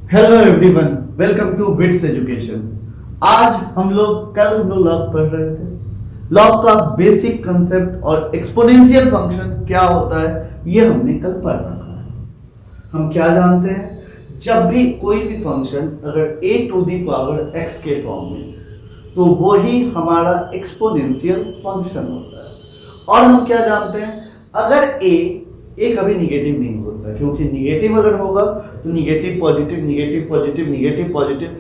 Hello everyone, welcome to Wits education. आज हम लोग लॉग पढ़ रहे थे। लॉग का बेसिक कंसेप्ट और एक्सपोनेंशियल फंक्शन क्या होता है ये हमने कल पढ़ रखा है। हम क्या जानते हैं, जब भी कोई भी फंक्शन अगर a to the power x के फॉर्म में तो वो ही हमारा एक्सपोनेंशियल फंक्शन होता है। और हम क्या जानते हैं, अगर a कभी निगेटिव नहीं होता, क्योंकि निगेटिव अगर होगा तो negative positive negative positive negative positive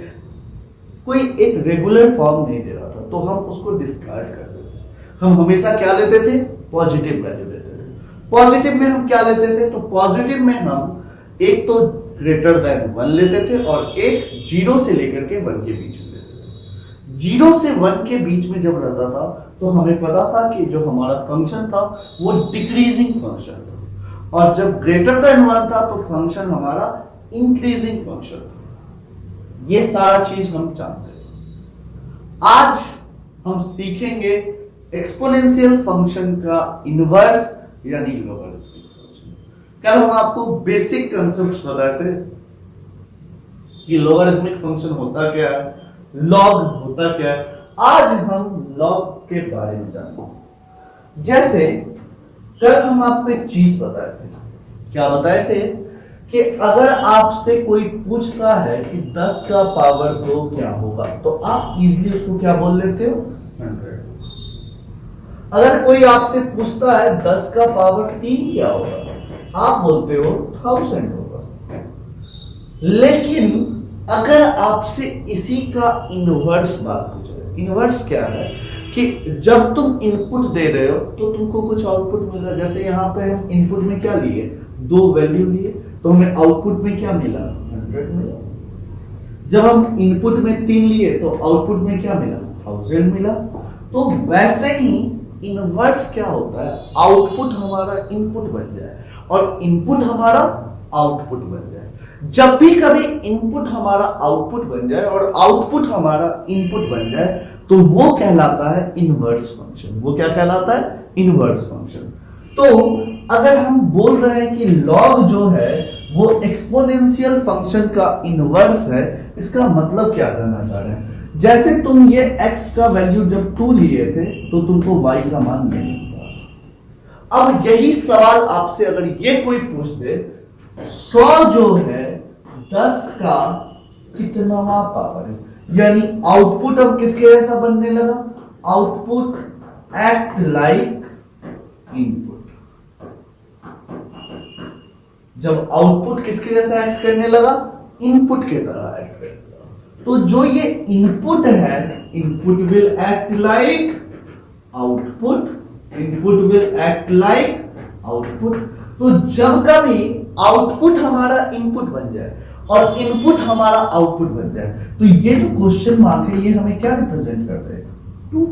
कोई एक रेगुलर फॉर्म नहीं दे रहा था, तो हम उसको डिस्कार्ड कर देते थे। हम हमेशा क्या लेते थे, पॉजिटिव वैल्यू लेते थे। पॉजिटिव में हम क्या लेते थे, तो पॉजिटिव में हम एक तो ग्रेटर देन 1 लेते थे और एक 0 से लेकर के 1 के बीच में लेते थे। 0 से 1 के बीच में जब रहता था तो हमें पता था कि जो हमारा फंक्शन था वो डिक्रीजिंग फंक्शन था, और जब ग्रेटर देन 1 था तो फंक्शन हमारा इंक्रीजिंग फंक्शन था। ये सारा चीज हम जानते थे। आज हम सीखेंगे एक्सपोनेंशियल फंक्शन का इनवर्स यानी लॉगरिथमिक फंक्शन। कल हम आपको बेसिक कंसेप्ट बताए थे कि लॉगरिथमिक फंक्शन होता क्या है, लॉग होता क्या है। आज हम लॉग के बारे में जानेंगे। जैसे कल हम आपको एक चीज बताए थे, क्या बताए थे कि अगर आपसे कोई पूछता है कि 10 का पावर 2 क्या होगा तो आप इजीली उसको क्या बोल लेते हो, 100। अगर कोई आपसे पूछता है 10 का पावर 3 क्या होगा, आप बोलते हो 1000 होगा। लेकिन अगर आपसे इसी का इनवर्स बात पूछे, इनवर्स क्या है कि जब तुम इनपुट दे रहे हो तो तुमको कुछ आउटपुट मिल रहा है। जैसे यहाँ पे हम इनपुट में क्या लिए, 2 वैल्यू लिए, तो हमें आउटपुट में क्या मिला, 100 मिला। जब हम इनपुट में 3 लिए तो आउटपुट में क्या मिला, 1000 मिला। तो वैसे ही इनवर्स क्या होता है, आउटपुट हमारा इनपुट बन जाए और इनपुट हमारा आउटपुट बन जाए। जब भी कभी इनपुट हमारा आउटपुट बन जाए और आउटपुट हमारा इनपुट बन जाए तो वो कहलाता है इनवर्स फंक्शन। वो क्या कहलाता है, इनवर्स फंक्शन। तो अगर हम बोल रहे हैं कि लॉग जो है वो एक्सपोनेंशियल फंक्शन का इनवर्स है, इसका मतलब क्या करना चाह रहे हैं, जैसे तुम ये x का वैल्यू जब 2 लिए थे तो तुमको y का मान नहीं मिला। अब यही सवाल आपसे अगर ये कोई पूछ दे, 100 जो है 10 का कितनावा पावर है, यानी आउटपुट अब किसके जैसा बनने लगा, आउटपुट एक्ट लाइक इनपुट। जब आउटपुट किसके जैसा एक्ट करने लगा, इनपुट के तरह एक्ट करने लगा। तो जो ये इनपुट है, input will act like output, input will act like output. तो जब कभी आउटपुट हमारा इनपुट बन जाए और इनपुट हमारा आउटपुट बन जाए तो ये जो क्वेश्चन मार्क है ये हमें क्या रिप्रेजेंट कर देगा, 2।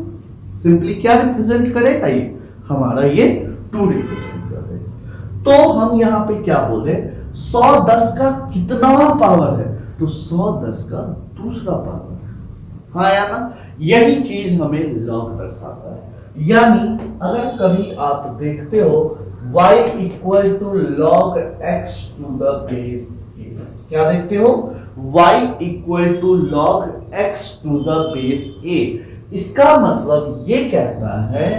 सिंपली क्या रिप्रेजेंट करेगा, ये हमारा ये 2 रिप्रेजेंट कर देगा। तो हम यहाँ पे क्या बोले, 100 10 का कितनावा पावर है, तो 100 10 का दूसरा पावर है। हाँ या ना, यही चीज हमें लॉग दर्शाता है। यानी अगर कभी आप देखते हो y equal to log x to the base a, क्या देखते हो, y equal to log x to the base a, इसका मतलब ये कहता है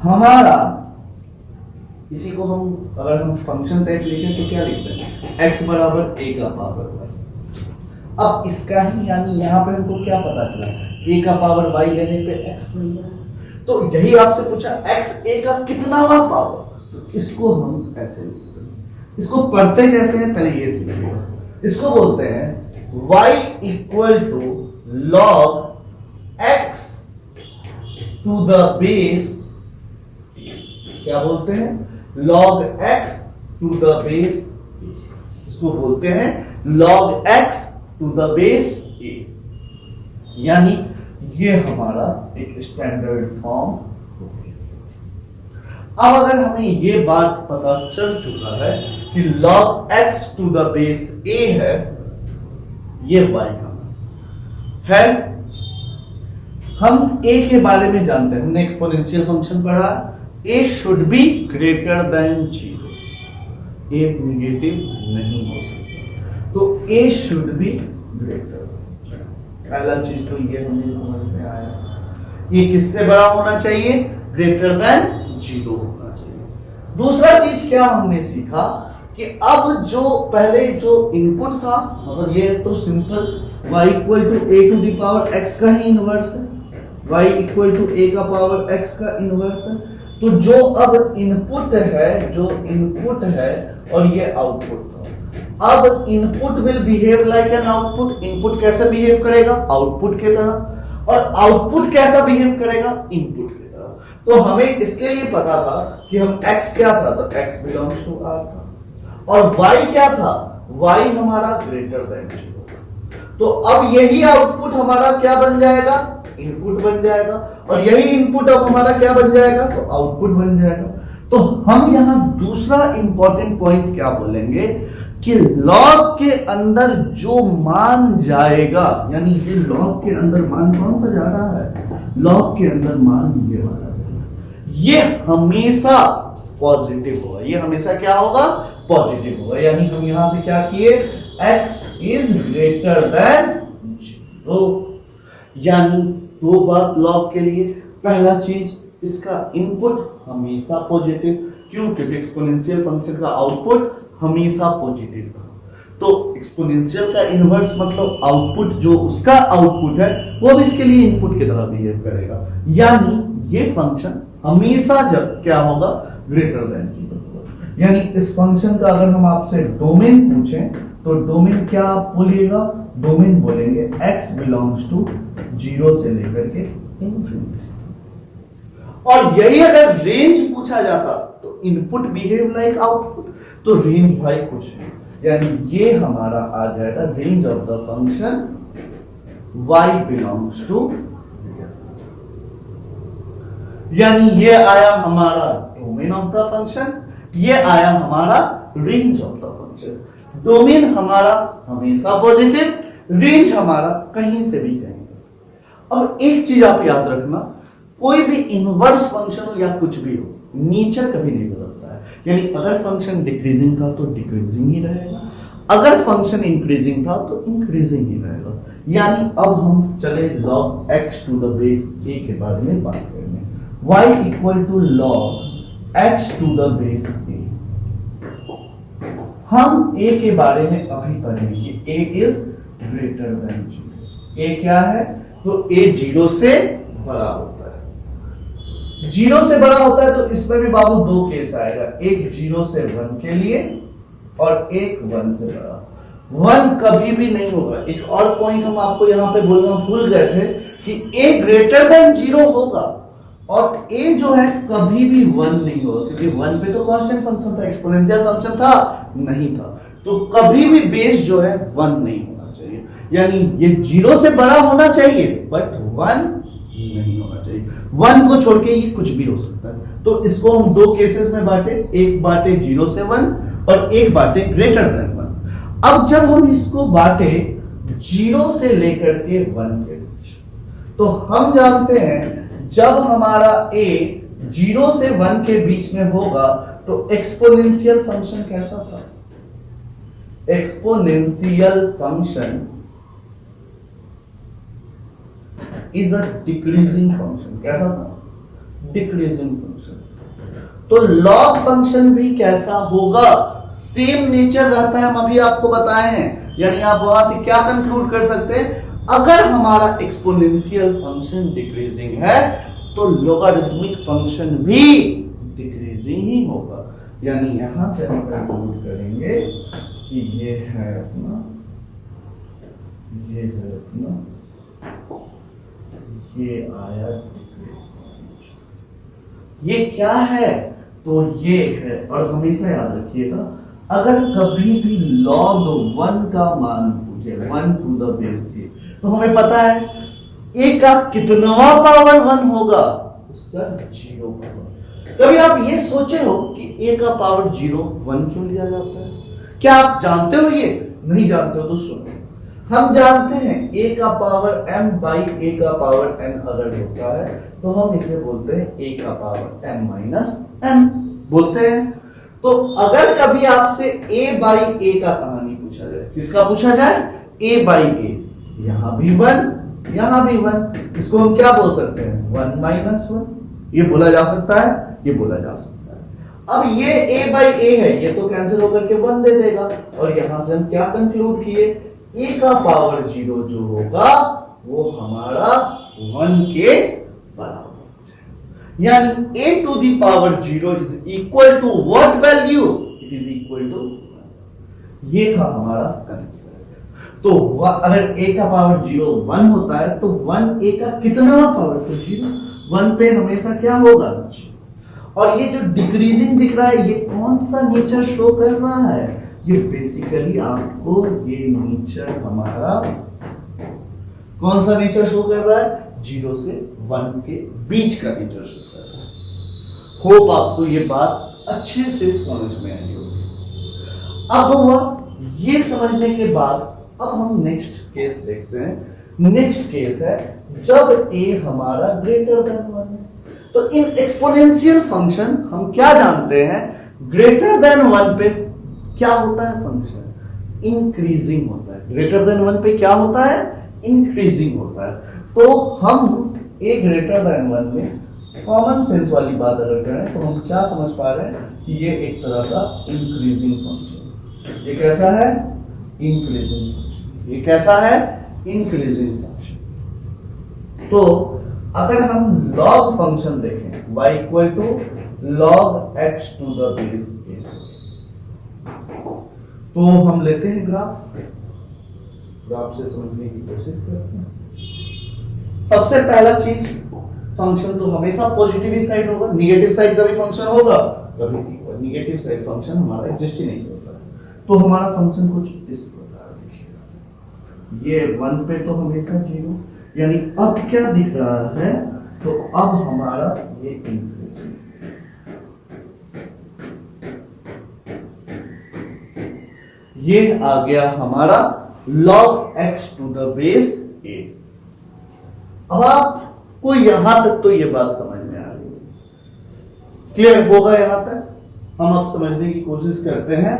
हमारा, इसी को हम अगर हम फंक्शन टाइप लिखें तो क्या लिखते हैं, x बराबर a का पावर y। अब इसका ही यानी यहाँ पे हमको क्या पता चला, a का पावर y लेने पे x मिल रहा है। तो यही आपसे पूछा x a का कितनावा पावर, तो इसको हम ऐसे लिखते हैं। इसको पढ़ते कैसे हैं, पहले ये सीखिए। इसको बोलते हैं y equal to log x to the base, क्या बोलते हैं, log x to the base, इसको बोलते हैं log x to the base a। यानी ये हमारा एक स्टैंडर्ड फॉर्म हो गया। अब अगर हमें ये बात पता चल चुका है कि log x to the base a है, ये y का है, हम a के बारे में जानते हैं, हमने एक्सपोनेंशियल फंक्शन पढ़ा, a should be greater than 0, a negative नहीं हो सकता। तो ए शुड बी ग्रेटर। पहला चीज तो ये हमें समझ में आया, ये किससे बड़ा होना चाहिए, ग्रेटर देन 0 होना चाहिए। दूसरा चीज क्या हमने सीखा कि अब जो पहले जो इनपुट था, मतलब ये तो simple y equal to a to the power x का ही इनवर्स है, y इक्वल टू a का पावर x का इनवर्स है। तो जो अब इनपुट है, जो इनपुट है और ये आउटपुट था, अब input will behave like an output. Input कैसे बिहेव करेगा, आउटपुट की तरह, और आउटपुट कैसा बिहेव करेगा, इनपुट की तरह। तो हमें इसके लिए पता था कि हम x क्या था, तो x बिलोंग्स टू r था, और y क्या था, y हमारा ग्रेटर देन 0। तो अब यही आउटपुट हमारा क्या बन जाएगा, इनपुट बन जाएगा, और यही इनपुट अब हमारा क्या बन जाएगा, तो आउटपुट बन जाएगा। तो हम यहां दूसरा इंपॉर्टेंट पॉइंट क्या बोलेंगे कि लॉग के अंदर जो मान जाएगा, यानी ये लॉग के अंदर मान कौन सा जा रहा है, लॉग के अंदर मान ये वाला, ये हमेशा पॉजिटिव होगा। ये हमेशा क्या होगा, पॉजिटिव होगा। यानी हम यहां से क्या किए, x इज ग्रेटर देन 0। यानी दो बात लॉग के लिए, पहला चीज इसका इनपुट हमेशा पॉजिटिव, क्यों, क्योंकि एक्सपोनेंशियल फंक्शन का आउटपुट हमेशा पॉजिटिव था। तो एक्सपोनेंशियल का इनवर्स मतलब आउटपुट, जो उसका आउटपुट है वो भी इसके लिए इनपुट की तरह बिहेव करेगा। यानी ये फंक्शन हमेशा जब क्या होगा, ग्रेटर देन 0 होगा। यानी इस फंक्शन का अगर हम आपसे डोमेन पूछें तो डोमेन क्या आप बोलिएगा, डोमेन बोलेंगे x बिलोंग्स टू 0 से लेकर के इंफिनिटी। और यही अगर रेंज पूछा जाता तो इनपुट बिहेव लाइक आउटपुट, तो रेंज भाई कुछ है, यानी ये हमारा आ जाएगा range of the function y belongs to, यानी ये आया हमारा डोमेन ऑफ द फंक्शन, ये आया हमारा range of the function. Domain हमारा हमेशा पॉजिटिव, रेंज हमारा कहीं से भी कहीं तक। और एक चीज आप याद रखना, कोई भी इनवर्स फंक्शन हो या कुछ भी हो, नेचर कभी नहीं बदलता है। यानी अगर फंक्शन डिक्रीजिंग था तो डिक्रीजिंग ही रहेगा, अगर फंक्शन इंक्रीजिंग था तो इंक्रीजिंग ही रहेगा। यानी अब हम चले log x to the base a के बारे में बात करेंगे। y equal to log x to the base a। हम a के बारे में अभी पढ़ेंगे, a is greater than 0। a क्या है, तो a 0 से बड़ा होता है। 0 से बड़ा होता है तो इसमें भी बाबू दो केस आएगा, एक 0 से 1 के लिए और एक 1 से बड़ा। 1 कभी भी नहीं होगा। एक और पॉइंट हम आपको यहां पे बोलना भूल गए थे कि a ग्रेटर देन 0 होगा और a जो है कभी भी 1 नहीं होगा, क्योंकि 1 पे तो कांस्टेंट फंक्शन था, एक्सपोनेंशियल फंक्शन था नहीं था। तो कभी भी बेस जो है 1 नहीं होना चाहिए। यानी ये 0 से बड़ा होना चाहिए बट 1 नहीं होना चाहिए। 1 को छोड़ के ये कुछ भी हो सकता है। तो इसको हम दो केसेस में बांटे, एक बांटे 0 से 1 और एक बांटे ग्रेटर देन 1। अब जब हम इसको बांटे 0 से लेकर के 1 के बीच, तो हम जानते हैं जब हमारा a 0 से 1 के बीच में होगा तो एक्सपोनेंशियल फंक्शन कैसा था, exponential function is a decreasing function. कैसा था, डिक्रीजिंग फंक्शन। तो लॉग फंक्शन भी कैसा होगा, सेम नेचर रहता है, हम अभी आपको बताए हैं। यानी आप वहां से क्या कंक्लूड कर सकते हैं, अगर हमारा एक्सपोनेंशियल फंक्शन डिक्रीजिंग है तो लोगारिथमिक फंक्शन भी डिक्रीजिंग ही होगा। यानी यहां से हम कंक्लूड करेंगे कि ये है अपना, ये है अपना, ये आया डिक्रीजिंग। ये क्या है, तो ये है। और हमेशा याद रखिएगा, अगर कभी भी log 1 का मान पूछे, 1 टू द बेस a, तो हमें पता है a का कितनवा पावर 1 होगा, तो सर 0 पावर। कभी आप ये सोचे हो कि a का पावर 0 1 क्यों लिया जाता है, क्या आप जानते हो? ये नहीं जानते हो तो सुनो, हम जानते हैं a का पावर m बाई a का पावर n अगर होता है तो हम इसे बोलते हैं a का पावर m माइनस n बोलते हैं। तो अगर कभी आपसे a बाई a का कहानी पूछा जाए। किसका पूछा जाए? a बाई ए। यहां भी 1, यहां भी 1। इसको हम क्या बोल सकते हैं? 1 माइनस 1। ये बोला जा सकता है, ये बोला जा सकता है। अब ये a बाई ए है, ये तो कैंसिल होकर के 1 दे देगा। और यहां से हम क्या कंक्लूड किए? a का पावर 0 जो होगा वो हमारा 1 के बराबर हो जाएगा। यानी a to the power 0 is equal to what value? It is equal to 1। ये था हमारा कंसेप्ट। तो अगर a का पावर 0 1 होता है तो 1 a का कितना पावर? तो 0। 1 पे हमेशा क्या होगा? 0। और ये जो डिक्रीजिंग दिख रहा है, ये कौन सा नेचर शो कर रहा है? ये बेसिकली आपको ये नेचर हमारा कौन सा नेचर शो कर रहा है? 0 से 1 के बीच का नेचर शो कर रहा है। होप आपको ये बात अच्छे से समझ में आई होगी। अब हुआ ये समझने के बाद अब हम नेक्स्ट केस देखते हैं। नेक्स्ट केस है जब a हमारा ग्रेटर देन 1 है। तो इन एक्सपोनेंशियल फंक्शन हम क्या जानते हैं? ग्रेटर देन 1 पे क्या होता है फंक्शन? इंक्रीजिंग होता है। ग्रेटर देन 1 पे क्या होता है? इंक्रीजिंग होता है। तो हम a ग्रेटर देन 1 में कॉमन सेंस वाली बात अगर करें तो हम क्या समझ पा रहे हैं कि ये एक तरह का इंक्रीजिंग फंक्शन। ये कैसा है? Increasing function. ये कैसा है? Increasing function. तो अगर हम लॉग फंक्शन देखें y equal to log x to the base a, तो हम लेते हैं ग्राफ से समझने की कोशिश करते हैं। सबसे पहला चीज, फंक्शन तो हमेशा पॉजिटिव ही साइड होगा। निगेटिव साइड का भी फंक्शन होगा, कभी निगेटिव साइड फंक्शन हमारा एग्जिस्ट ही नहीं होता है। तो हमारा फंक्शन कुछ इस प्रकार दिखेगा। ये 1 पे तो हमेशा 0, यानी अब क्या दिख रहा है? तो अब हमारा ये इंक्रीज, ये आ गया हमारा log x to the base a। अब आपको यहां तक तो ये बात समझ में आ रही है, क्लियर होगा यहां तक? हम अब समझने की कोशिश करते हैं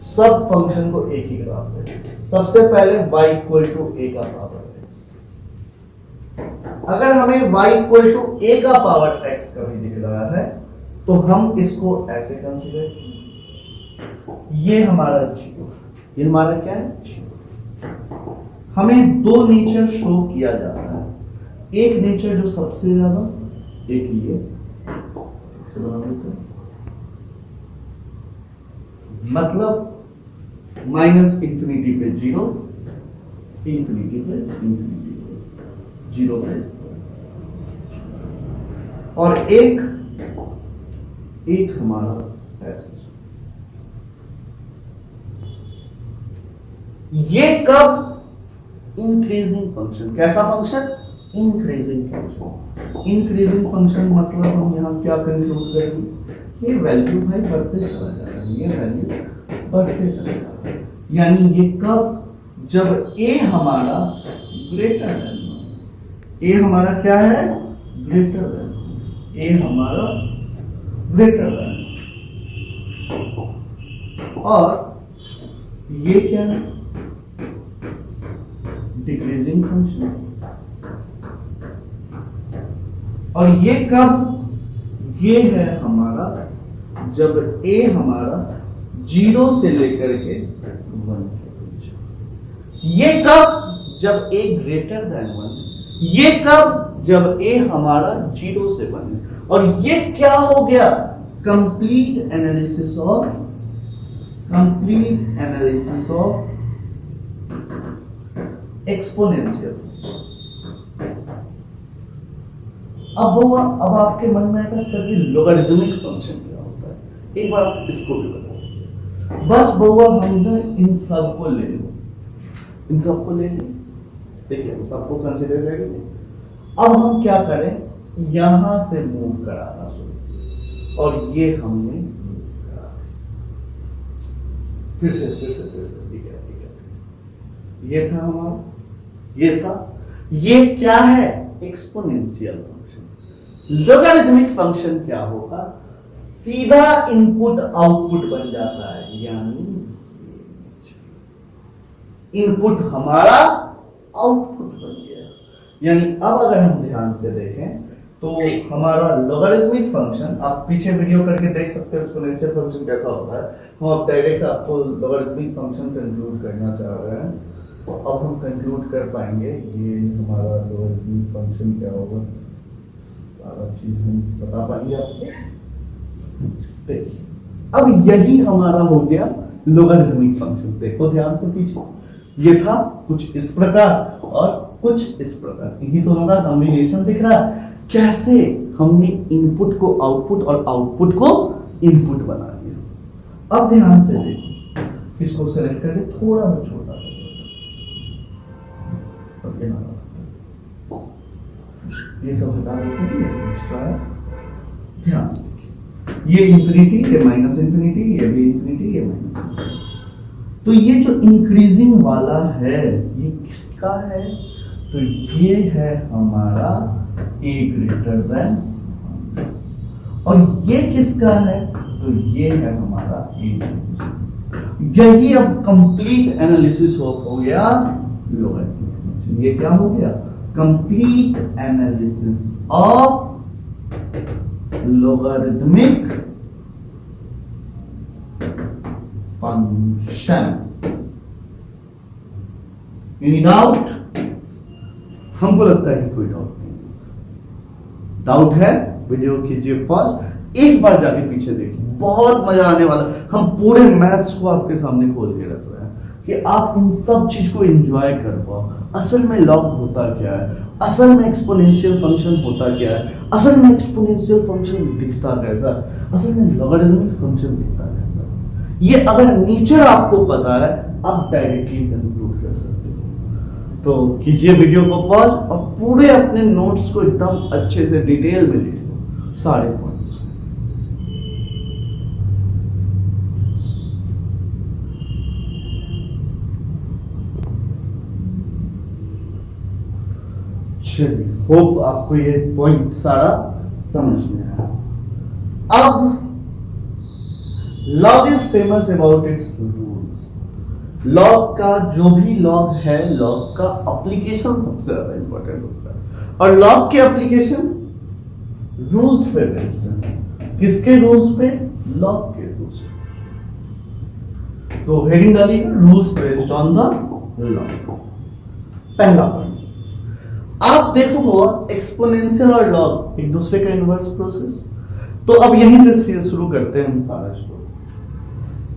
सब फंक्शन को एक ही ग्राफ में। सबसे पहले y इक्वल टू a का पावर x। अगर हमें y इक्वल टू a का पावर x कभी दिख रहा है तो हम इसको ऐसे कंसीडर करें, ये हमारा 0, ये हमारा क्या है? 0। हमें दो नेचर शो किया जाता है। एक नेचर जो सबसे ज्यादा, एक ये मतलब माइनस इंफिनिटी पे 0, इंफिनिटी पे 0 पे, और एक हमारा ऐसे। ये कब? Increasing function. कैसा function? Increasing function. Increasing function मतलब हम यहां क्या कंक्लूड करेंगे? ये वैल्यू भाई बढ़ते चला जा रहा है, ये वैल्यू बढ़ते चला जा रहा है। यानी ये कब? जब a हमारा ग्रेटर देन, a हमारा क्या है? ग्रेटर देन, a हमारा ग्रेटर देन। और ये क्या है? Decreasing function. और ये कब? ये है हमारा जब a हमारा 0 से लेकर के 1 के बीच। ये कब? जब a ग्रेटर देन 1। ये कब? जब a हमारा 0 से 1 है। और ये क्या हो गया? Complete analysis of exponential. अब आपके मन में आएगा सर ये लोगरिथमिक फंक्शन क्या होता है? एक बार आप इसको भी बताओ। बस बउआ हमने इन सबको ले लो, देखिए हम सबको कंसीडर करेंगे। अब हम क्या करें? यहां से मूव कराना शुरू, और ये हमने फिर से ठीक है। ये था हमारा, ये क्या है? Exponential function. लोगरिथमिक फंक्शन क्या होगा? सीधा इनपुट आउटपुट बन जाता है, यानी इनपुट हमारा आउटपुट बन गया। यानी अब अगर हम ध्यान से देखें तो हमारा लॉगरिथमिक फंक्शन, आप पीछे वीडियो करके देख सकते हो एक्सपोनेंशियल फंक्शन कैसा होता है। हम अब डायरेक्ट आपको लॉगरिथमिक फंक्शन कंक्लूड करना चाह रहे हैं, तो अब हम कंक्लूड कर पाएंगे ये हमारा लॉगरिथमिक फंक्शन क्या होगा, सारा चीज हम बता पाएंगे आपको। देखिए अब यही हमारा हो गया लॉगरिथमिक फंक्शन। देखो ध्यान से पीछे, ये था कुछ इस प्रकार और कुछ इस प्रकार, यही दोनों का कॉम्बिनेशन दिख रहा है। कैसे हमने इनपुट को आउटपुट और आउटपुट को इनपुट बना दिया। अब ध्यान से देखो, इसको सेलेक्ट करके थोड़ा सा छोटा ये सब हटा देते हैं, एक्स्ट्रा है। ध्यान से देखिए, ये इंफिनिटी, ये माइनस इंफिनिटी, ये भी इंफिनिटी, ये माइनस इंफिनिटी। तो ये जो इंक्रीजिंग वाला है ये किसका है, तो ये है हमारा a ग्रेटर देन, और ये किसका है, तो ये है हमारा a। यही अब कंप्लीट एनालिसिस हो गया लॉगरिथमिक। ये क्या हो गया, complete analysis of logarithmic function. Any doubt? हमको लगता है कि कोई डाउट नहीं। डाउट है, वीडियो कीजिए पॉज, एक बार जाके पीछे देखिए, बहुत मजा आने वाला। हम पूरे मैथ्स को आपके सामने खोल के रख रहे हैं कि आप इन सब चीज को एंजॉय कर पाओ। असल में लॉग होता क्या है, असल में एक्सपोनेंशियल फंक्शन होता क्या है, असल में एक्सपोनेंशियल फंक्शन दिखता कैसा, असल में लॉगरिथमिक फंक्शन दिखता कैसा। ये अगर नेचर आपको पता है, आप डायरेक्टली कंक्लूड कर सकते हो। तो कीजिए वीडियो को पॉज और पूरे अपने नोट्स को एकदम अच्छे से डिटेल में लिख लो, सारे पॉइंट्स। चलिए, होप आपको ये पॉइंट सारा समझ में आया। अब log is famous about it's rules. Log का जो भी लॉग है, लॉग का एप्लीकेशन सबसे ज्यादा इंपॉर्टेंट होता है, और लॉग के एप्लीकेशन रूल्स पे बेस्ड है। किसके रूल्स पे, लॉग के रूल्स पे। तो हेडिंग डाली rules based on the log. पहला पॉइंट, आप देखो एक्सपोनेंशियल और लॉग एक दूसरे का इनवर्स प्रोसेस। तो अब यहीं से शुरू करते हैं हम सारा स्टोरी।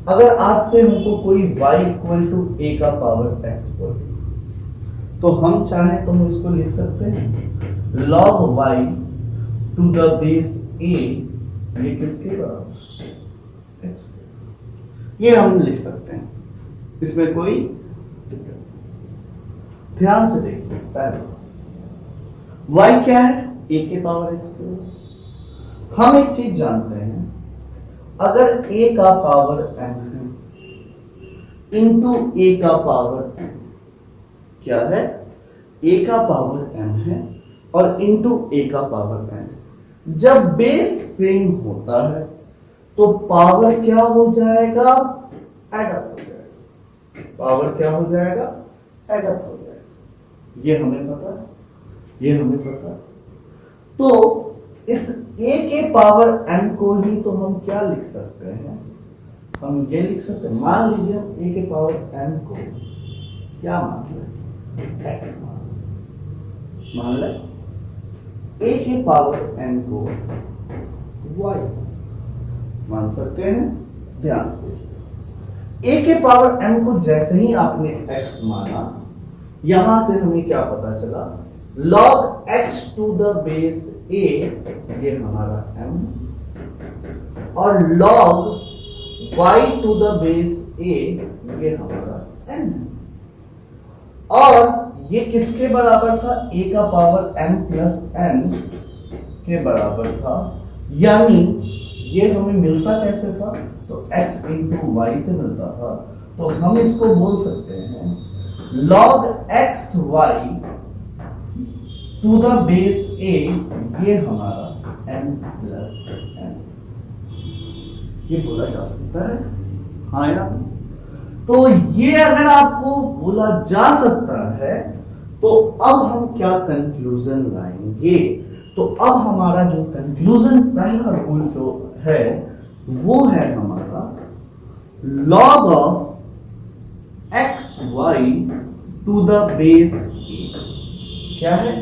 अगर आज से हमको कोई y इक्वल टू a का पावर x बोल, तो हम चाहें तो हम इसको लिख सकते हैं log y to the base a, ये किसके बराबर, x। ये हम लिख सकते हैं, इसमें कोई दिक्कत नहीं। ध्यान से देखिए, पहले y क्या है, a के पावर x के बराबर। हम एक चीज जानते हैं, अगर a का पावर m है इंटू a का पावर m, क्या है, a का पावर m है और इंटू a का पावर m। जब बेस सेम होता है तो पावर क्या हो जाएगा, एडअप हो जाएगा। पावर क्या हो जाएगा, एडअप हो जाएगा। ये हमें पता है, ये हमें पता है। तो इस a के पावर n को ही तो हम क्या लिख सकते हैं, हम ये लिख सकते हैं, मान लीजिए हम a के पावर n को क्या मान लें, x मान लें, a के पावर n को y मान सकते हैं। ध्यान से देखिए, a के पावर m को जैसे ही आपने x माना, यहां से हमें क्या पता चला, log x to the base a, ये हमारा m, और log y to the base a, ये हमारा n। और ये किसके बराबर था, a का पावर m प्लस n के बराबर था। यानी ये हमें मिलता कैसे था, तो x इंटू वाई से मिलता था। तो हम इसको बोल सकते हैं log x y to the base a, ये हमारा n प्लस n, ये बोला जा सकता है, हाँ या नहीं। तो ये अगर आपको बोला जा सकता है तो अब हम क्या कंक्लूजन लाएंगे? तो अब हमारा जो कंक्लूजन पहला रूल जो है वो है हमारा log of x y to the base a. क्या है?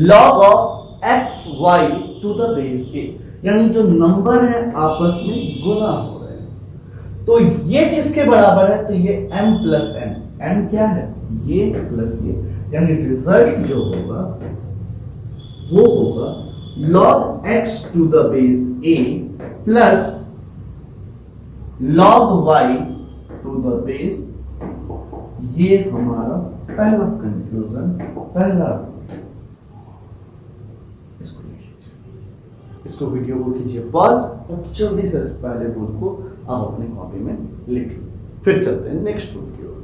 log of x y to the base a, यानी जो नंबर है आपस में गुना हो रहे हैं। तो ये किसके बराबर है? तो ये m प्लस n। m क्या है? ये प्लस ये, यानी रिजल्ट जो होगा वो होगा log x to the base a plus log y to the base. ये हमारा पहला कंक्लूजन, पहला। इसको वीडियो को कीजिए पॉज और जल्दी से इस पहले रूल को आप अपने कॉपी में लिख लो, फिर चलते हैं नेक्स्ट रूल की ओर।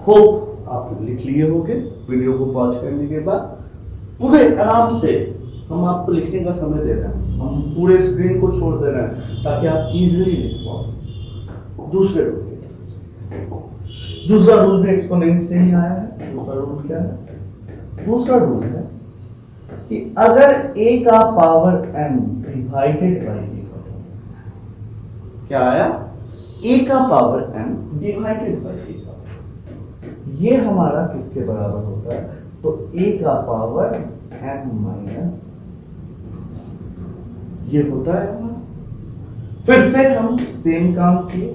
होप आप लिख लिए होंगे। वीडियो को पॉज करने के बाद पूरे आराम से हम आपको लिखने का समय दे रहे हैं, हम पूरे स्क्रीन को छोड़ दे रहे हैं ताकि आप इजीली लिख पाओ। दूसरे रूल की तरफ, दूसरा रूल भी एक्सपोनेंट से ही आया है। दूसरा रूल क्या है? दूसरा रूल है कि अगर a का power m divided by a, क्या आया? a का power m divided by a, ये हमारा किसके बराबर होता है? तो a का पावर m माइनस ये होता है हमारा। फिर से हम सेम काम किए,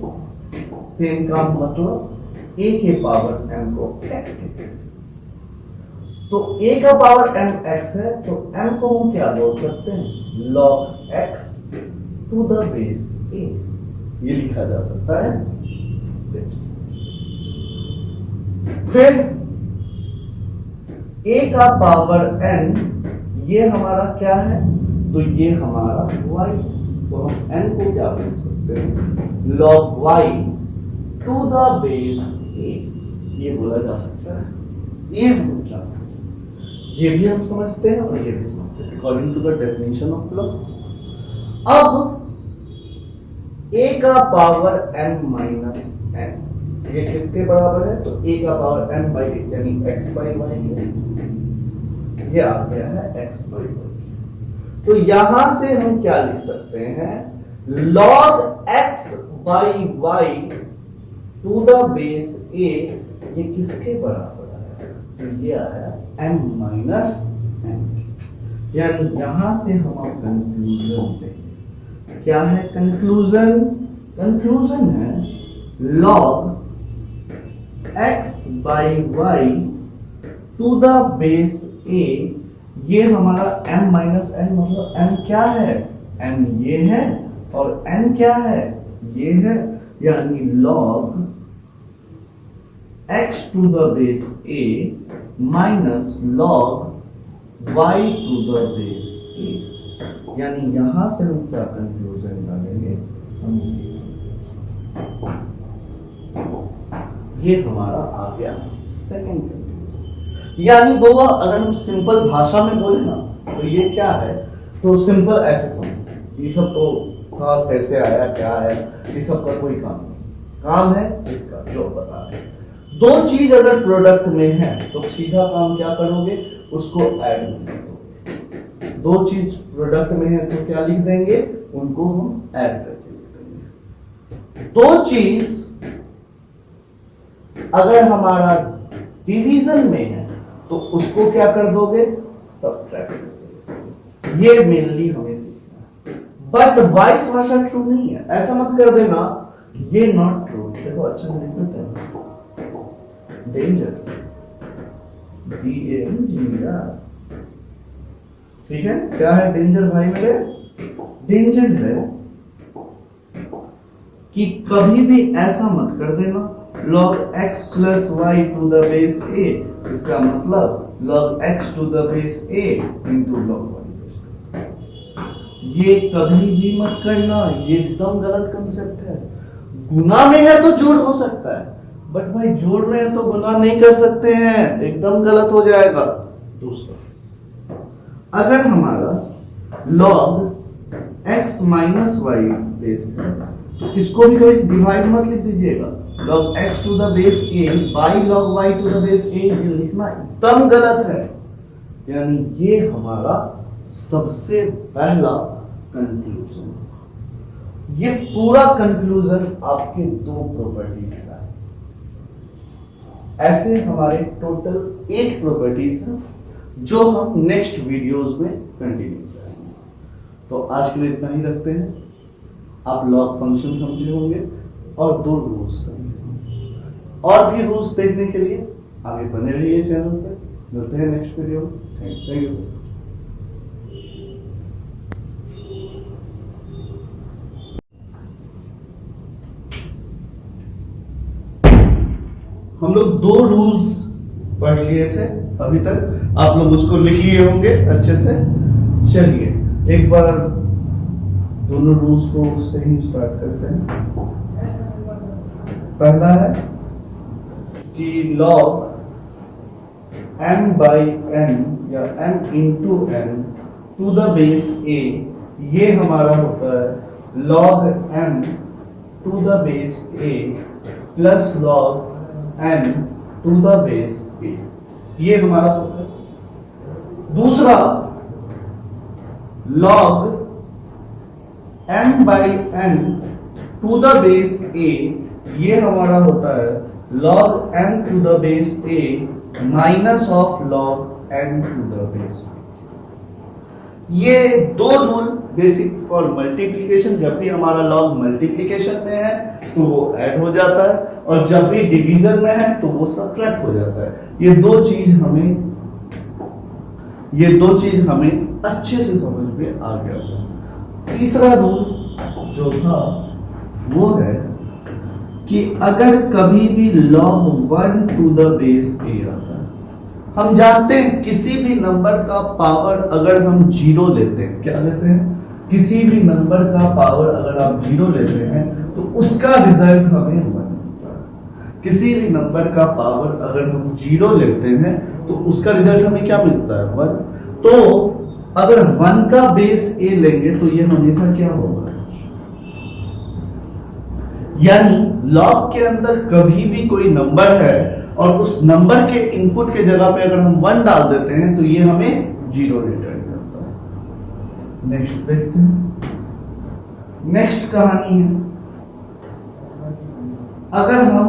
सेम काम मतलब a के पावर m को x लिखते हैं। तो a का पावर m x है, तो m को हम क्या बोल सकते हैं? log x to the base a, ये लिखा जा सकता है। फिर a का पावर n, ये हमारा क्या है? तो ये हमारा y, तो हम n को क्या बोल सकते हैं? log y to the base a, ये बोला जा सकता है। ये हम जानते हैं, ये भी हम समझते हैं और ये भी समझते हैं according to the definition of log. अब a का पावर m माइनस n, ये किसके बराबर है? तो a का पावर m बाई यानी x बाई y, ये आ गया है x बाई y। तो यहां से हम क्या लिख सकते हैं? log x by y to the base a, ये किसके बराबर है? तो ये आया m माइनस n। यानी यहां से हम अब कंक्लूजन देंगे। क्या है कंक्लूजन? कंक्लूजन है log x by y to the base a, ये हमारा m माइनस n, मतलब m क्या है? m ये है और n क्या है? ये है, यानी log x to the base a minus log y to the base a। यानी यहां से हम क्या कंक्लूजन डालेंगे? हम ये हमारा आ गया सेकंड कंक्लूजन। यानी वो अगर हम सिंपल भाषा में बोले ना तो ये क्या है? तो सिंपल ऐसे समझो, ये सब तो था, कैसे आया, क्या है, ये सब का कोई काम नहीं। काम है इसका जो बता रहे हैं। दो चीज अगर प्रोडक्ट में है तो सीधा काम क्या करोगे? उसको ऐड कर दोगे। दो चीज प्रोडक्ट में है तो क्या लिख देंगे? उनको हम ऐड करके लिख देंगे। दो चीज अगर हमारा डिवीजन में है तो उसको क्या कर दोगे? सब्ट्रैक्ट कर दोगे। ये मेनली हमें सीखना है, बट वाइस वर्सा ट्रू नहीं है। ऐसा मत कर देना ये नॉट ट्रू। देखो अच्छे से लिख देते हैं, डेंजर, D-A-N-G-E-R, ठीक है? क्या है डेंजर भाई मेरे? डेंजर है कि कभी भी ऐसा मत कर देना log x plus y to the base a, इसका मतलब log x to the base a into log y। ये कभी भी मत करना, ये एकदम गलत कंसेप्ट है। गुना में है तो जोड़ हो सकता है, बट भाई जोड़ रहे हैं तो गुना नहीं कर सकते हैं, एकदम गलत हो जाएगा। दूसरा, अगर हमारा log x minus y base तो इसको भी कभी डिवाइड मत लिख दीजिएगा, log x to the base a by log y to the base a, ये लिखना एकदम गलत है। यानी ये हमारा सबसे पहला कंक्लूजन। ये पूरा कंक्लूजन आपके दो प्रॉपर्टीज का है। ऐसे हमारे टोटल 8 प्रॉपर्टीज हैं जो हम नेक्स्ट वीडियोस में कंटिन्यू करेंगे। तो आज के लिए इतना ही रखते हैं। आप लॉग फंक्शन समझे होंगे और 2 रूल्स समझे होंगे। और भी रूल्स देखने के लिए आगे बने रहिए चैनल पे। मिलते हैं नेक्स्ट वीडियो में। Thank you. हम लोग 2 रूल्स पढ़ लिए थे अभी तक, आप लोग उसको लिख लिए होंगे अच्छे से। चलिए एक बार दोनों रूल्स को से ही स्टार्ट करते हैं। पहला है कि log m by n या m into n to the base a, ये हमारा होता है log m to the base a plus log n to the base a, ये हमारा होता है। दूसरा log m by n to the base a, ये हमारा होता है log m to the base a माइनस ऑफ log n to the base a। ये 2 रूल बेसिक फॉर मल्टीप्लिकेशन। जब भी हमारा लॉग मल्टीप्लिकेशन में है तो वो ऐड हो जाता है, और जब भी डिवीजन में है तो वो सब्ट्रैक्ट हो जाता है। ये दो चीज हमें अच्छे से समझ में आ गया। तीसरा रूल जो था वो है कि अगर कभी भी log 1 to the base a आता है, हम जानते हैं किसी भी नंबर का पावर अगर हम 0 लेते हैं, क्या लेते हैं, किसी भी नंबर का पावर अगर आप 0 लेते हैं तो उसका रिजल्ट हमें 1 मिलता है। किसी भी नंबर का पावर अगर हम 0 लेते हैं तो उसका रिजल्ट हमें क्या मिलता है, 1। तो अगर 1 का बेस a लेंगे तो ये हमेशा क्या होगा, यानी लॉग के अंदर कभी भी कोई नंबर है और उस नंबर के इनपुट के जगह पे अगर हम 1 डाल देते हैं तो ये हमें 0 रिटर्न करता है। नेक्स्ट देखते हैं। नेक्स्ट कहानी है, अगर हम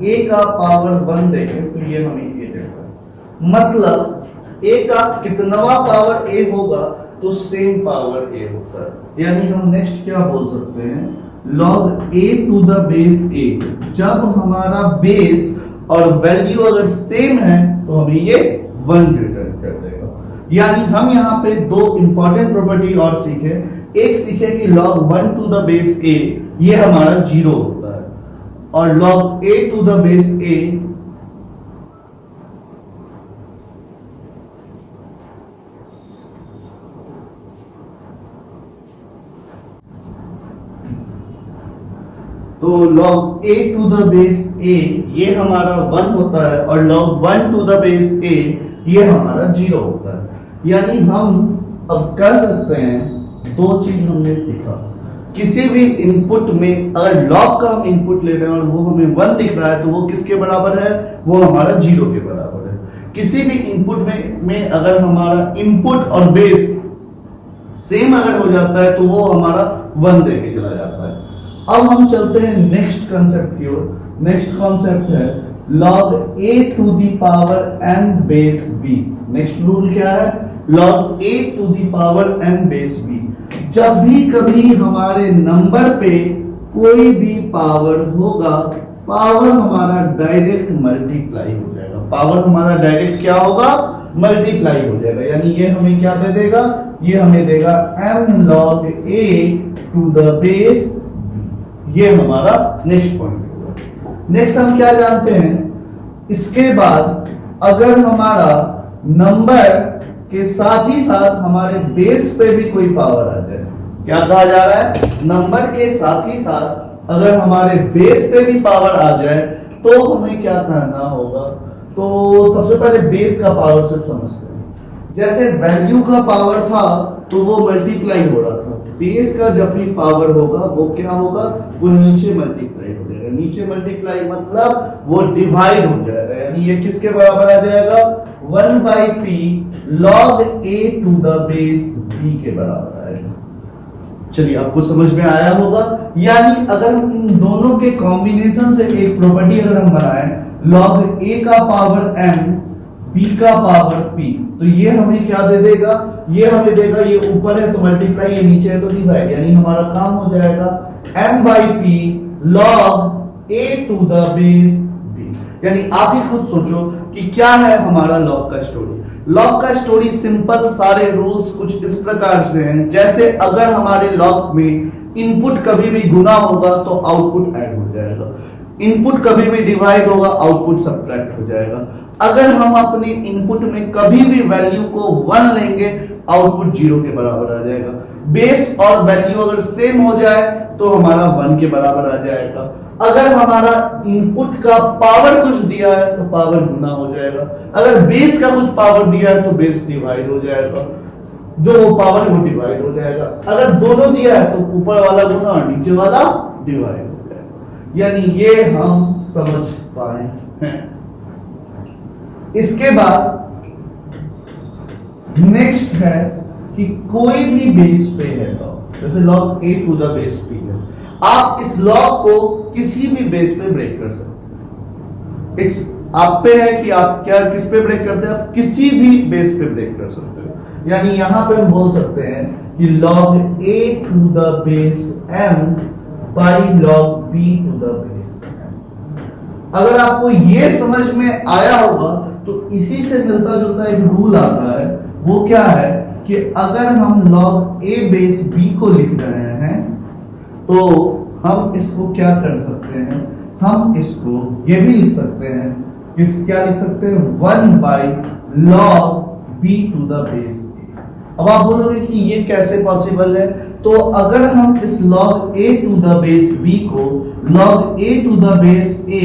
a का पावर 1 देखें तो ये हमें a देता है। मतलब a का कितनवा पावर a होगा तो सेम पावर a होता है। यानी हम नेक्स्ट क्या बोल सकते हैं, log a to the base a, जब हमारा बेस और वैल्यू अगर सेम है तो हमें ये 1 रिटर्न कर देगा। यानी हम यहाँ पे 2 इंपॉर्टेंट प्रॉपर्टी और सीखे। एक सीखे कि log 1 to the base a ये हमारा 0 होता है, और log a to the base a तो log a to the base a ये हमारा 1 होता है, और log 1 to the base a ये हमारा 0 होता है। यानी हम अब कह सकते हैं 2 चीज हमने सीखा। किसी भी इनपुट में अगर log का हम इनपुट ले रहे हैं और वो हमें 1 दिख रहा है तो वो किसके बराबर है, वो हमारा 0 के बराबर है। किसी भी इनपुट में अगर हमारा इनपुट और बेस सेम अगर हो जाता है तो वो हमारा 1 दे के चला जाता है। अब हम चलते हैं नेक्स्ट कॉन्सेप्ट की ओर। नेक्स्ट कॉन्सेप्ट है log a to the power m base b। Next rule क्या है, log a to the power m base b। जब भी कभी हमारे नंबर पे कोई भी पावर होगा, पावर हमारा डायरेक्ट मल्टीप्लाई हो जाएगा। पावर हमारा डायरेक्ट क्या होगा, मल्टीप्लाई हो जाएगा। यानी ये हमें क्या दे देगा, ये हमें देगा m log a to the base. ये हमारा नेक्स्ट पॉइंट होगा। नेक्स्ट हम क्या जानते हैं, इसके बाद अगर हमारा नंबर के साथ ही साथ हमारे बेस पे भी कोई पावर आ जाए, क्या कहा जा रहा है, नंबर के साथ ही साथ अगर हमारे बेस पे भी पावर आ जाए तो हमें क्या करना होगा। तो सबसे पहले बेस का पावर सिर्फ समझते हैं। जैसे वैल्यू का पावर था तो वो मल्टीप्लाई हो रहा था, बेस का जब भी पावर होगा वो क्या होगा, वो नीचे मल्टीप्लाई हो जाएगा। नीचे मल्टीप्लाई मतलब वो डिवाइड हो जाएगा, यानी ये किसके बराबर आ जाएगा, 1/p log a to the base b के बराबर आएगा। चलिए आपको समझ में आया होगा। यानी अगर हम इन दोनों के कॉम्बिनेशन से एक प्रॉपर्टी अगर हम बनाएं, log a का पावर m b का पावर p, तो ये हमें क्या दे देगा, ये हमें देगा, ये ऊपर है तो मल्टीप्लाई, ये नीचे है तो डिवाइड, यानी हमारा काम हो जाएगा m/p log a to the base b। यानी आप ही खुद सोचो कि क्या है हमारा लॉग का स्टोरी। लॉग का स्टोरी सिंपल, सारे रूल्स कुछ इस प्रकार से हैं, जैसे अगर हमारे लॉग में इनपुट कभी भी गुना होगा तो आउटपुट ऐड हो जाएगा, इनपुट कभी भी डिवाइड होगा आउटपुट सब्ट्रैक्ट हो जाएगा। अगर हम अपने इनपुट में कभी भी वैल्यू को 1 लेंगे आउटपुट 0 के बराबर आ जाएगा। बेस और वैल्यू अगर सेम हो जाए तो हमारा 1 के बराबर आ जाएगा। अगर हमारा इनपुट का पावर कुछ दिया है तो पावर गुना हो जाएगा, अगर बेस का कुछ पावर दिया है तो बेस डिवाइड हो जाएगा, जो वो पावर वो डिवाइड हो जाएगा। अगर दोनों दिया है तो ऊपर वाला गुना और नीचे वाला डिवाइड हो जाएगा। यानी ये हम समझ पाए हैं। इसके बाद नेक्स्ट है कि कोई भी बेस पे है लॉग, जैसे log a to the base p है, आप इस लॉग को किसी भी बेस पे ब्रेक कर सकते हैं। इट्स आप पे है कि आप क्या किस पे ब्रेक करते हैं, आप किसी भी बेस पे ब्रेक कर सकते हो। यानी यहां पे हम बोल सकते हैं कि log a to the base m by log b to the base m। अगर आपको ये समझ में आया होगा तो इसी से मिलता जुलता एक रूल आता है, वो क्या है कि अगर हम log a बेस b को लिख रहे हैं तो हम इसको क्या कर सकते हैं, हम इसको ये भी लिख सकते हैं, क्या लिख सकते हैं, 1/log b to the base a। अब आप बोलोगे कि ये कैसे पॉसिबल है, तो अगर हम इस log a to the base b को log a to the base a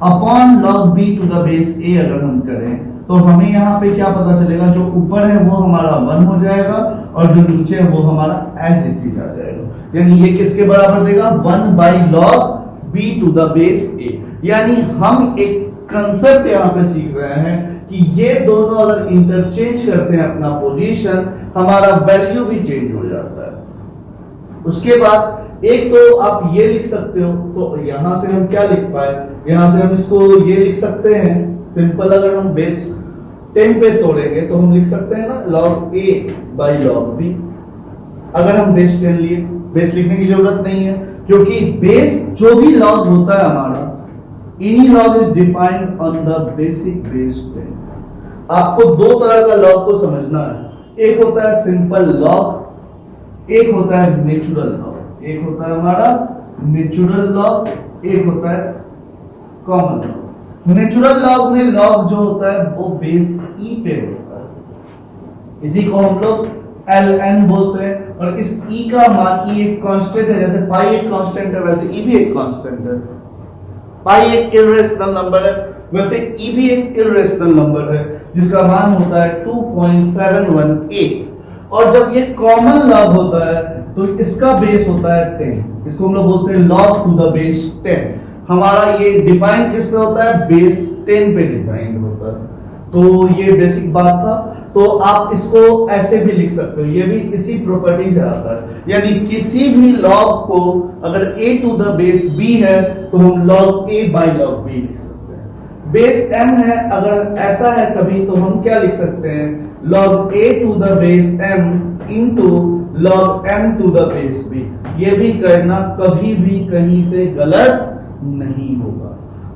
upon log b to the base a अगर हम करें तो हमें यहाँ पे क्या पता चलेगा, जो ऊपर है वो हमारा 1 हो जाएगा और जो नीचे है वो हमारा एज इट इज आ जाएगा। यानी ये किसके बराबर देगा, 1/log b to the base a। यानी हम एक कंसेप्ट यहाँ पे सीख रहे हैं कि ये दोनों अगर इंटरचेंज करते हैं अपना पोजीशन, हमारा वैल्यू भी चेंज हो जाता है। उसके बाद एक तो आप ये लिख सकते हो, तो यहां से हम क्या लिख पाए, यहां से हम इसको ये लिख सकते हैं सिंपल, अगर हम बेस 10 पे तोड़ेंगे तो हम लिख सकते हैं ना log a by log b। अगर हम बेस 10 लिए, बेस लिखने की जरूरत नहीं है क्योंकि बेस जो भी लॉग होता है हमारा, any log is defined on the basic base 10। आपको दो तरह का लॉग को समझना है, एक होता है सिंपल लॉग, एक होता है नेचुरल लॉग। एक होता है हमारा नेचुरल लॉग, एक होता है कॉमन लॉग। नेचुरल लॉग में लॉग जो होता है वो बेस e पे होता है, इसी को हम लोग ln बोलते हैं। और इस e का मान, e एक कांस्टेंट है, जैसे पाई एक कांस्टेंट है वैसे e भी एक कांस्टेंट है। पाई एक इर्रेशनल नंबर है, वैसे e भी एक इर्रेशनल नंबर है जिसका मान होता है 2.718। और जब ये कॉमन लॉग होता है तो इसका बेस होता है 10, इसको हम लोग बोलते हैं log to the base 10। हमारा ये डिफाइन किस पे होता है, बेस 10 पे डिफाइन होता है। तो ये बेसिक बात था। तो आप इसको ऐसे भी लिख सकते हो, ये भी इसी प्रॉपर्टी से आता है। यानी किसी भी लॉग को अगर a to the base b है तो हम log a by log b लिख सकते हैं। बेस m है, अगर ऐसा है कभी तो हम क्या लिख सकते हैं, log a to the base m into log m to the base b। ये भी करना कभी भी कहीं से गलत नहीं होगा।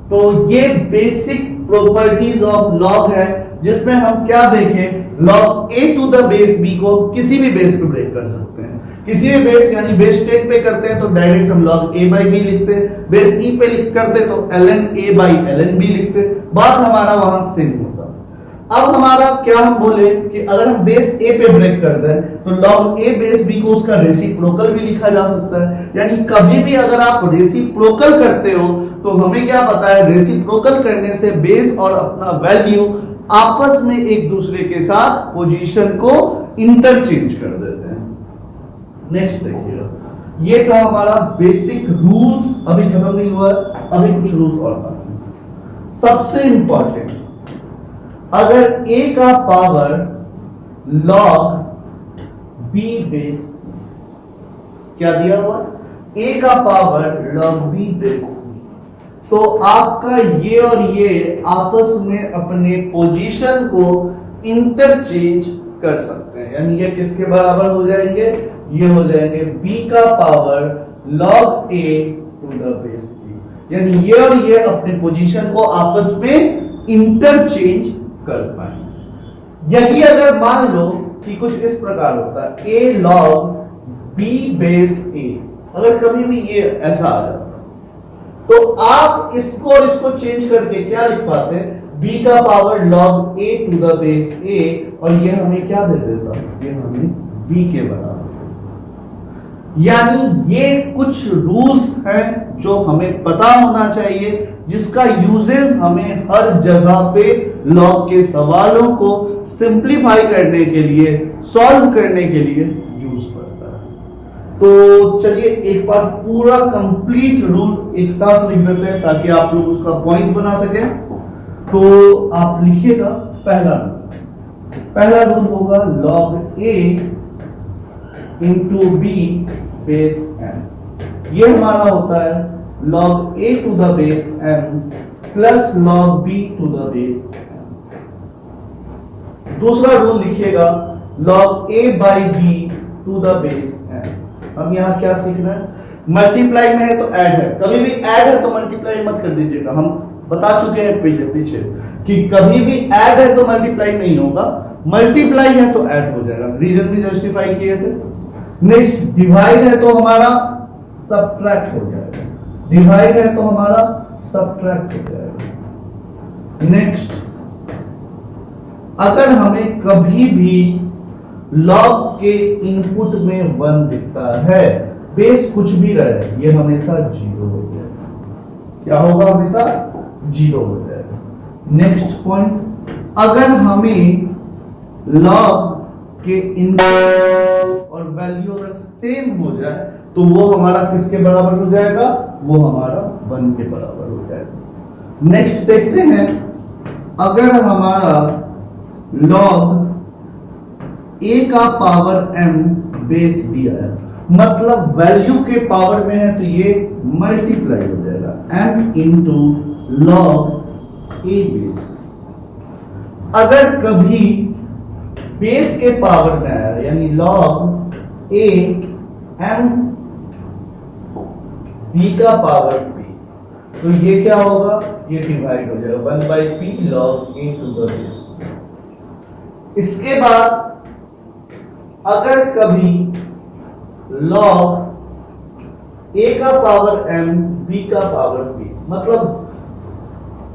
तो ये बेसिक प्रॉपर्टीज ऑफ लॉग है जिसमें हम क्या देखें, log a to the base b को किसी भी बेस पे ब्रेक कर सकते हैं। किसी भी बेस, यानी बेस 10 पे करते हैं तो डायरेक्ट हम log a by b लिखते हैं, बेस e पे करते तो ln a by ln b लिखते, बात हमारा वहां सेम होता। अब हमारा क्या हम बोले कि अगर हम बेस a पे ब्रेक कर दें तो log a बेस b को उसका रेसिप्रोकल भी लिखा जा सकता है। यानी कभी भी अगर आप रेसिप्रोकल करते हो तो हमें क्या पता है, रेसिप्रोकल करने से बेस और अपना वैल्यू आपस में एक दूसरे के साथ पोजीशन को इंटरचेंज कर देते हैं। नेक्स्ट देखिएगा, ये था हमारा बेसिक रूल्स, अभी खत्म नहीं हुआ, अभी कुछ रूल्स और बाकी हैं। सबसे इंपॉर्टेंट, अगर a का power log b base c, क्या दिया हुआ, a का power log b base c, तो आपका ये और ये आपस में अपने पोजीशन को इंटरचेंज कर सकते हैं, यानी ये किसके बराबर हो जाएंगे, ये हो जाएंगे b का power log a to the base c, यानी ये और ये अपने पोजीशन को आपस में इंटरचेंज कर पाएंगे। यही अगर मान लो कि कुछ इस प्रकार होता है a log b base a, अगर कभी भी ये ऐसा आ जाता तो आप इसको और इसको चेंज करके क्या लिख पाते हैं, b का power log a to the base a, और ये हमें क्या दे देता, ये हमें b के बराबर। यानी ये कुछ रूल्स हैं जो हमें पता होना चाहिए, जिसका यूजेस हमें हर जगह पे लॉग के सवालों को सिंप्लीफाई करने के लिए, सॉल्व करने के लिए यूज पड़ता है। तो चलिए एक बार पूरा कंप्लीट रूल एक साथ लिख देते हैं ताकि आप लोग उसका पॉइंट बना सके। तो आप लिखिएगा, पहला रूल होगा log a into b base m, ये हमारा होता है log a to the base m plus log b to the base m। दूसरा रूल लिखिएगा log a by b to the base m। हम यहां क्या सीखना है, मल्टीप्लाई में है तो ऐड है, कभी भी ऐड है तो मल्टीप्लाई मत कर दीजिएगा। हम बता चुके हैं पीछे कि कभी भी ऐड है तो मल्टीप्लाई नहीं होगा, मल्टीप्लाई है तो ऐड हो जाएगा, रीजन भी जस्टिफाई किए थे। नेक्स्ट, डिवाइड है तो हमारा सब्ट्रैक्ट हो जाएगा, डिवाइड है तो हमारा सब्ट्रैक्ट हो जाएगा। नेक्स्ट, अगर हमें कभी भी लॉग के इनपुट में 1 दिखता है, बेस कुछ भी रहे, ये हमेशा 0 हो जाएगा। क्या होगा, हमेशा 0 हो जाएगा। नेक्स्ट पॉइंट, अगर हमें लॉग के इनपुट और वैल्यू अगर सेम हो जाए तो वो हमारा किसके बराबर हो जाएगा, वो हमारा 1 के बराबर हो जाएगा। नेक्स्ट देखते हैं, अगर हमारा log a का पावर m बेस b आया, मतलब वैल्यू के पावर में है तो ये मल्टीप्लाई हो जाएगा, m into log a base b। अगर कभी बेस के पावर में आया, यानी log a m b का पावर p, तो ये क्या होगा, ये डिवाइड हो जाएगा 1 by p log a to the base. इसके बाद अगर कभी log a का पावर m b का पावर p, मतलब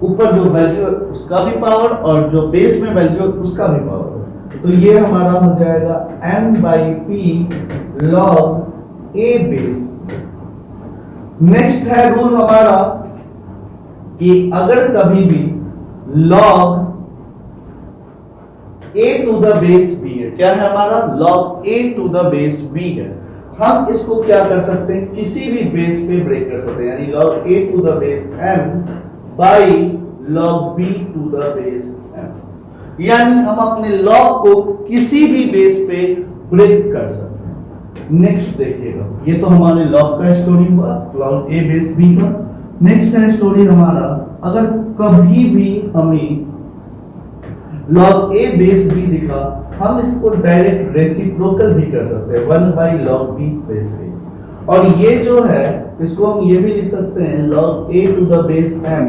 ऊपर जो वैल्यू है उसका भी पावर और जो बेस में वैल्यू है उसका भी पावर, तो ये हमारा हो जाएगा m by p log a base. Next है रूल हमारा कि अगर कभी भी log a to the base b है, क्या है हमारा, log a to the base b है, हम इसको क्या कर सकते हैं, किसी भी बेस पे ब्रेक कर सकते हैं, यानी log a to the base m by log b to the base m, यानी हम अपने log को किसी भी बेस पे ब्रेक कर सकते हैं। नेक्स्ट देखिएगा, ये तो हमारे log का स्टोरी हुआ, log a बेस b का। नेक्स्ट है स्टोरी हमारा, अगर कभी भी हमें log a बेस b दिखा, हम इसको डायरेक्ट रेसिप्रोकल भी कर सकते हैं, 1 by log b base a। और ये जो है इसको हम ये भी लिख सकते हैं log a to the base m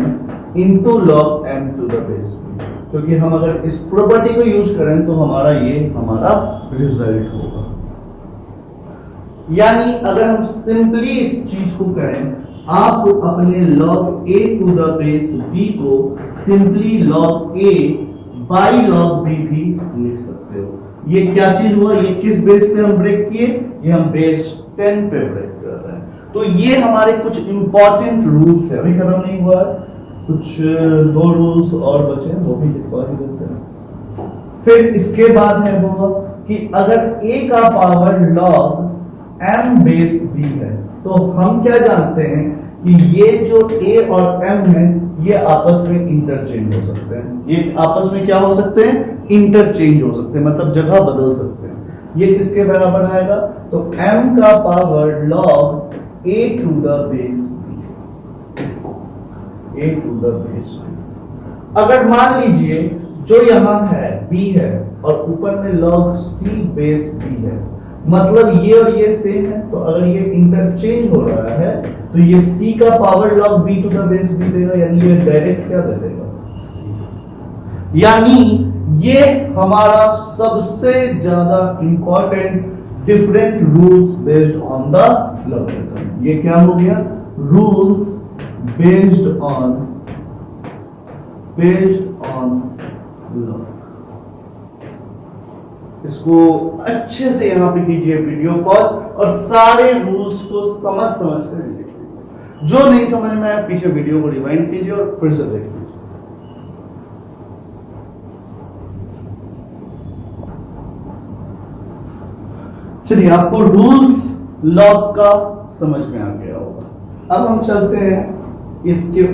into log m to the base b, क्योंकि हम अगर इस प्रॉपर्टी को यूज करें तो हमारा रिजल्ट होगा। यानी अगर हम सिंपली इस चीज को करें, आप अपने log a to the base b को simply log a by log b भी लिख सकते हो। ये क्या चीज हुआ, ये किस बेस पे हम ब्रेक किए, ये हम बेस 10 पे ब्रेक कर रहे हैं। तो ये हमारे कुछ इंपॉर्टेंट रूल्स है, अभी खत्म नहीं हुआ है, कुछ 2 रूल्स और बचे हैं, वो भी लिखवा ही देते हैं। फिर इसके बाद है वो कि अगर a का power log m base b है, तो हम क्या जानते हैं कि ये जो a और m है ये आपस में इंटरचेंज हो सकते हैं। ये आपस में क्या हो सकते हैं? इंटरचेंज हो सकते हैं, मतलब जगह बदल सकते हैं। ये किसके बराबर आएगा? तो m का power log a to the base a to the base. अगर मान लीजिए जो यहां है b है और ऊपर में log c बेस b है, मतलब ये और ये सेम है, तो अगर ये इंटरचेंज हो रहा है तो ये c का power log b to the base b देगा, यानी ये डायरेक्ट क्या दे देगा? c। यानी ये हमारा सबसे ज्यादा important different rules based on the logarithm. ये क्या हो गया? Rules based on log. इसको अच्छे से यहां पे कीजिए वीडियो पॉज और सारे रूल्स को समझ कर लीजिए। जो नहीं समझ में आया पीछे वीडियो को रिवाइंड कीजिए और फिर से देख लीजिए। चलिए, आपको रूल्स लॉग का समझ में आ गया होगा। अब हम चलते हैं इसके